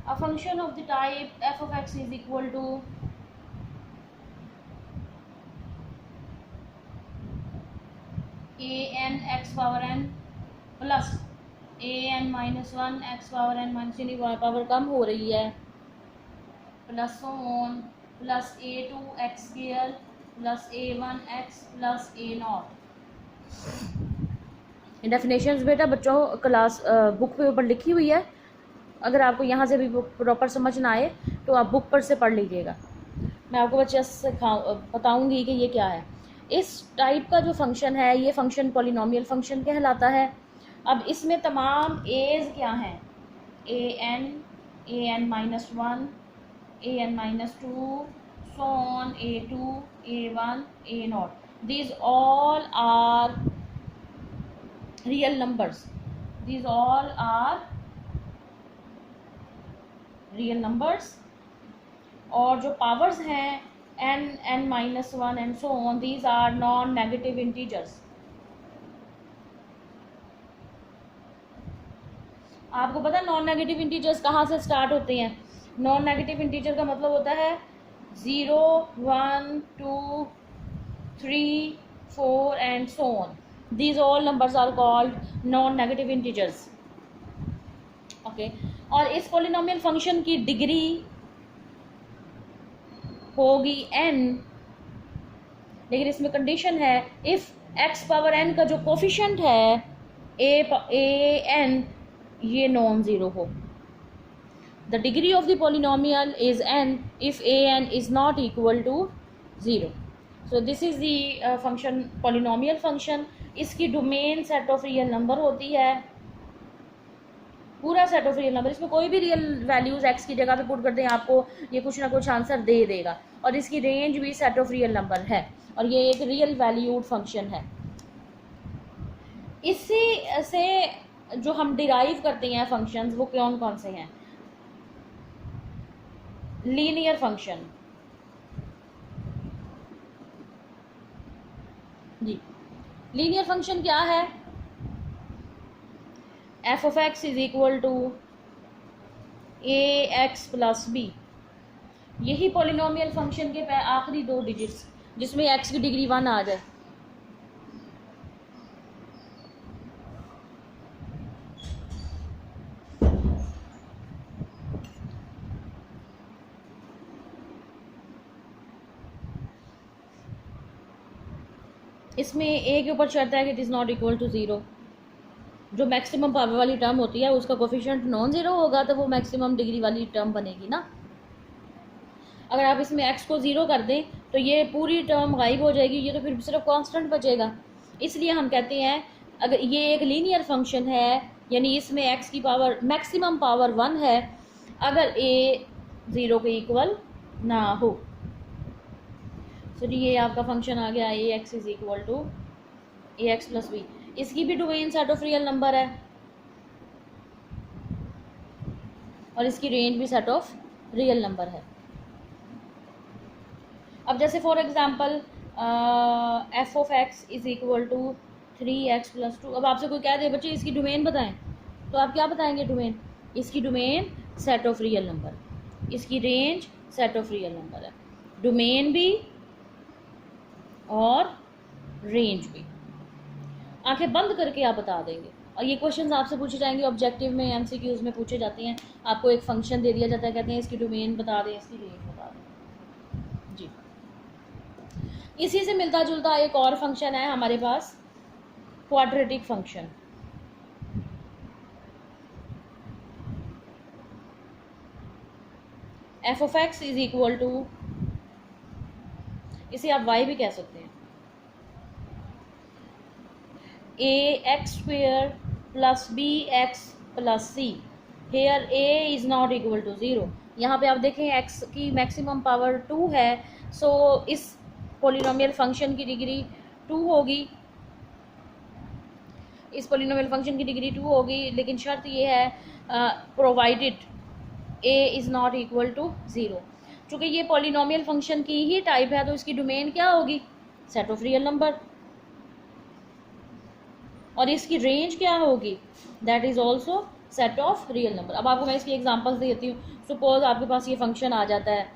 A function of the type f of x is equal to a n x power n plus a n minus one x power n minus यानी power कम हो रही है plus on plus a two x square plus a one x plus a naught. Definitions बेटा बच्चों class book पे ऊपर लिखी हुई है, अगर आपको यहाँ से भी प्रॉपर समझ ना आए तो आप बुक पर से पढ़ लीजिएगा। मैं आपको बच्चे बताऊंगी कि ये क्या है। इस टाइप का जो फंक्शन है ये फंक्शन पॉलिनोमियल फंक्शन कहलाता है। अब इसमें तमाम एज क्या हैं, a n minus one, a n minus two, so on, a two, a one, a naught. These all are real numbers, these all are real numbers. और जो पावर्स हैं n, n minus one and so on, these are non negative integers. आपको पता है non negative integers कहाँ से start होते हैं? नॉन नेगेटिव इंटीजर का मतलब होता है 0, 1, 2, 3, 4 and so on. These all numbers are called non negative integers. Okay, और इस पॉलिनोमियल फंक्शन की डिग्री होगी n, लेकिन इसमें कंडीशन है इफ x पावर n का जो कोफिशिएंट है a n ये नॉन ज़ीरो हो। The degree of the polynomial is n if a n is not equal to 0। So this is the function polynomial function. इसकी domain set of real number होती है, पूरा set of real number. इसमें कोई भी real values x की जगह पे पुट कर दें आपको ये कुछ ना कुछ आंसर दे देगा। और इसकी रेंज भी सेट ऑफ रियल नंबर है और ये एक रियल वैल्यूड फंक्शन है। इसी से जो हम डिराइव करते हैं फंक्शंस वो कौन कौन से हैं? लीनियर फंक्शन जी। लीनियर फंक्शन क्या है? F of x is equal to a x plus b. यही पॉलिनोमियल फंक्शन के आखिरी दो डिजिट्स जिसमें एक्स की डिग्री 1 आ जाए। इसमें ए के ऊपर शर्त है कि it is not equal to 0। जो मैक्सिमम पावर वाली टर्म होती है उसका कोफिशिएंट नॉन ज़ीरो होगा तो वो मैक्सिमम डिग्री वाली टर्म बनेगी ना। अगर आप इसमें x को 0 कर दें तो ये पूरी टर्म गायब हो जाएगी, ये तो फिर सिर्फ कांस्टेंट बचेगा। इसलिए हम कहते हैं अगर ये एक लीनियर फंक्शन है यानी इसमें x की पावर मैक्सिमम पावर 1 है अगर a 0 के इक्वल ना हो। तो ये आपका फंक्शन आ गया a x is equal to a x plus b. इसकी भी domain set of real number है और इसकी रेंज भी सेट ऑफ रियल नंबर है। अब जैसे for example f of x is equal to 3x plus 2। अब आपसे कोई कह दे बच्चे इसकी डोमेन बताएं तो आप क्या बताएंगे? डोमेन, इसकी domain set of real number, इसकी range set of real number है। डोमेन भी और रेंज भी आंखें बंद करके आप बता देंगे। और ये क्वेश्चंस आपसे पूछे जाएंगे ऑब्जेक्टिव में, एमसीक्यूज में पूछे जाते हैं। आपको एक फंक्शन दे दिया जाता है, कहते हैं इसकी डोमेन बता दें, इसकी रेंज बता दें जी। इसी से मिलता जुलता एक और फंक्शन है हमारे पास, quadratic function. F of x is equal to, इसे आप y भी कह सकते हैं, a x square plus b x plus c. Here a is not equal to 0। यहाँ पे आप देखें x की मैक्सिमम पावर 2 है, सो इस पॉलिनोमियल फंक्शन की डिग्री 2 होगी। इस पॉलिनोमियल फंक्शन की डिग्री 2 होगी, लेकिन शर्त ये है provided a is not equal to 0। चूँकि ये पॉलिनोमियल फंक्शन की ही टाइप है तो इसकी डोमेन क्या होगी? Set of real number. और इसकी रेंज क्या होगी? That is also set of real number. अब आपको मैं इसकी एग्जांपल्स देती हूँ। सपोज आपके पास ये फंक्शन आ जाता है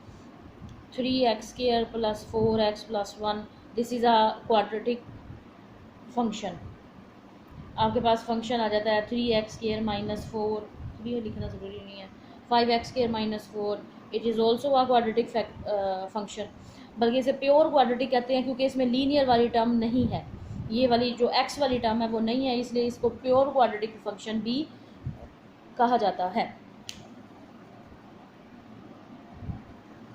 3x² + 4x + 1, this is a quadratic function. आपके पास फंक्शन आ जाता है 3x² - 4, 3 लिखना ज़रूरी नहीं है, 5x² - 4, it is also a quadratic function. बल्कि इसे प्योर क्वाड्रेटिक कहते हैं क्योंकि इसमें लीनियर वाली टर्म नहीं है, ये वाली जो x वाली टर्म है वो नहीं है, इसलिए इसको प्योर क्वाड्रेटिक फंक्शन भी कहा जाता है।